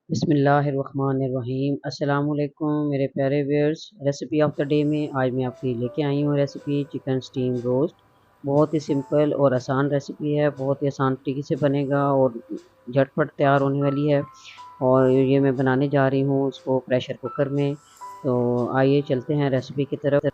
बिस्मिल्लाहिर्रहमानिर्रहीम। अस्सलाम वालेकुम मेरे प्यारे viewers. Recipe of the day में आज मैं आपके लिए लेके आई हूँ रेसिपी चिकन स्टीम रोस्ट। बहुत ही सिंपल और आसान रेसिपी है, बहुत ही आसान तरीके से बनेगा और झटपट तैयार होने वाली है। और ये मैं बनाने जा रही हूँ उसको प्रेशर कुकर में। तो आइए चलते हैं रेसिपी की तरफ।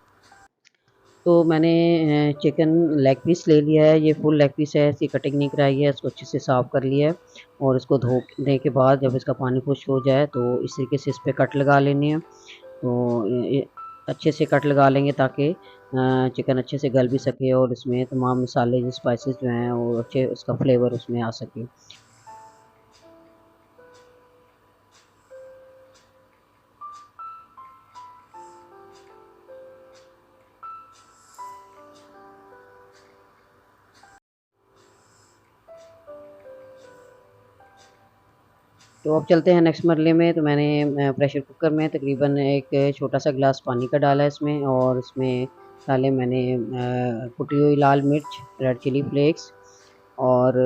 तो मैंने चिकन लेग पीस ले लिया है, ये फुल लेग पीस है, इसकी कटिंग नहीं कराई है, इसको अच्छे से साफ़ कर लिया है। और इसको धोने के बाद जब इसका पानी खुश्क हो जाए तो इस तरीके से इस पर कट लगा लेनी है। तो अच्छे से कट लगा लेंगे ताकि चिकन अच्छे से गल भी सके और इसमें तमाम मसाले स्पाइसेस जो हैं वो अच्छे उसका फ्लेवर उसमें आ सके। तो अब चलते हैं नेक्स्ट मरले में। तो मैंने प्रेशर कुकर में तकरीबन एक छोटा सा गिलास पानी का डाला है इसमें, और इसमें डाले मैंने कुटी हुई लाल मिर्च, रेड चिली फ्लेक्स और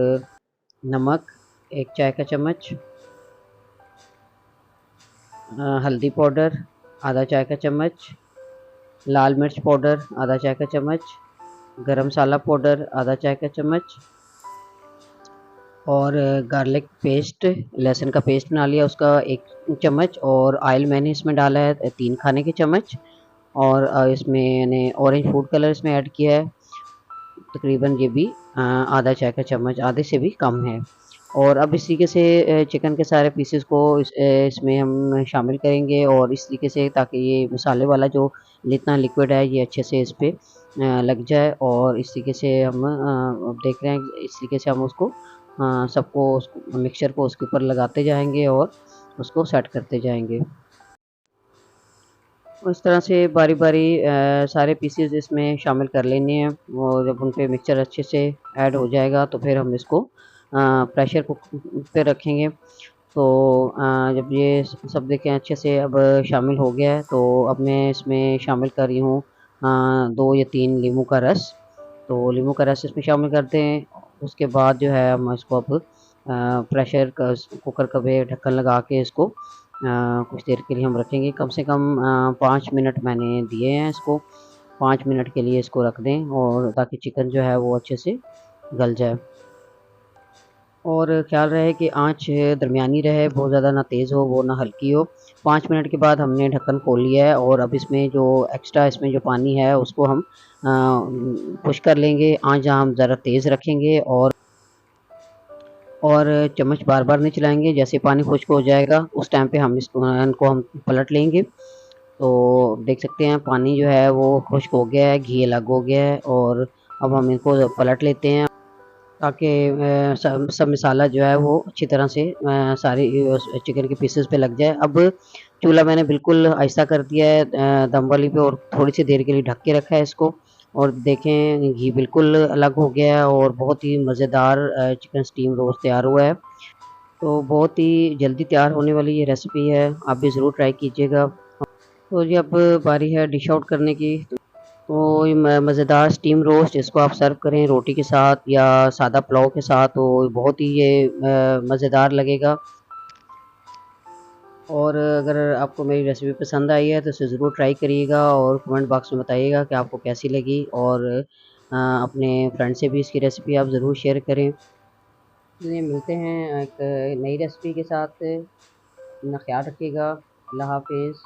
नमक 1 चाय का चम्मच, हल्दी पाउडर आधा चाय का चम्मच, लाल मिर्च पाउडर आधा चाय का चम्मच, गरम मसाला पाउडर आधा चाय का चम्मच और गार्लिक पेस्ट, लहसुन का पेस्ट बना लिया उसका 1 चम्मच। और ऑयल मैंने इसमें डाला है 3 खाने के चम्मच। और इसमें मैंने ऑरेंज फूड कलर इसमें ऐड किया है, तकरीबन ये भी आधा चाय का चम्मच, आधे से भी कम है। और अब इस तरीके से चिकन के सारे पीसेस को इसमें हम शामिल करेंगे और इस तरीके से ताकि ये मसाले वाला जो जितना लिक्विड है ये अच्छे से इस पर लग जाए। और इस तरीके से हम अब देख रहे हैं इस तरीके से हम उसको सबको मिक्सचर को उसके ऊपर लगाते जाएंगे और उसको सेट करते जाएंगे। इस तरह से बारी बारी सारे पीसेस इसमें शामिल कर लेने हैं। और जब उन पे मिक्सचर अच्छे से ऐड हो जाएगा तो फिर हम इसको प्रेशर कुकर पे रखेंगे। तो जब ये सब देखें अच्छे से अब शामिल हो गया है तो अब मैं इसमें शामिल कर रही हूँ 2 या 3 नींबू का रस। तो नींबू का रस इसमें शामिल करते हैं। उसके बाद जो है हम इसको अब प्रेशर कुकर का भी ढक्कन लगा के इसको कुछ देर के लिए हम रखेंगे। कम से कम 5 मिनट मैंने दिए हैं इसको। 5 मिनट के लिए इसको रख दें और ताकि चिकन जो है वो अच्छे से गल जाए। और ख्याल रहे कि आँच दरमियानी रहे, बहुत ज़्यादा ना तेज़ हो वो ना हल्की हो। 5 मिनट के बाद हमने ढक्कन खोल लिया है और अब इसमें जो एक्स्ट्रा इसमें जो पानी है उसको हम पुश कर लेंगे। आँच जहाँ हम ज़रा तेज़ रखेंगे और चम्मच बार बार नहीं चलाएंगे। जैसे पानी खुश्क हो जाएगा उस टाइम पे हम इनको हम पलट लेंगे। तो देख सकते हैं पानी जो है वो खुश्क हो गया है, घी अलग हो गया है। और अब हम इनको पलट लेते हैं ताकि सब मसाला जो है वो अच्छी तरह से सारी चिकन के पीसेस पे लग जाए। अब चूल्हा मैंने बिल्कुल आहिस्ता कर दिया है दम वाली पे, और थोड़ी सी देर के लिए ढक के रखा है इसको। और देखें घी बिल्कुल अलग हो गया है और बहुत ही मज़ेदार चिकन स्टीम रोस्ट तैयार हुआ है। तो बहुत ही जल्दी तैयार होने वाली ये रेसिपी है, आप भी ज़रूर ट्राई कीजिएगा। तो जी अब बारी है डिश आउट करने की। तो ये मज़ेदार स्टीम रोस्ट इसको आप सर्व करें रोटी के साथ या सादा पुलाव के साथ, तो बहुत ही ये मज़ेदार लगेगा। और अगर आपको मेरी रेसिपी पसंद आई है तो इसे ज़रूर ट्राई करिएगा और कमेंट बॉक्स में बताइएगा कि आपको कैसी लगी। और अपने फ्रेंड से भी इसकी रेसिपी आप ज़रूर शेयर करें। चलिए मिलते हैं एक नई रेसिपी के साथ। अपना ख्याल रखिएगा। अल्लाह हाफिज़।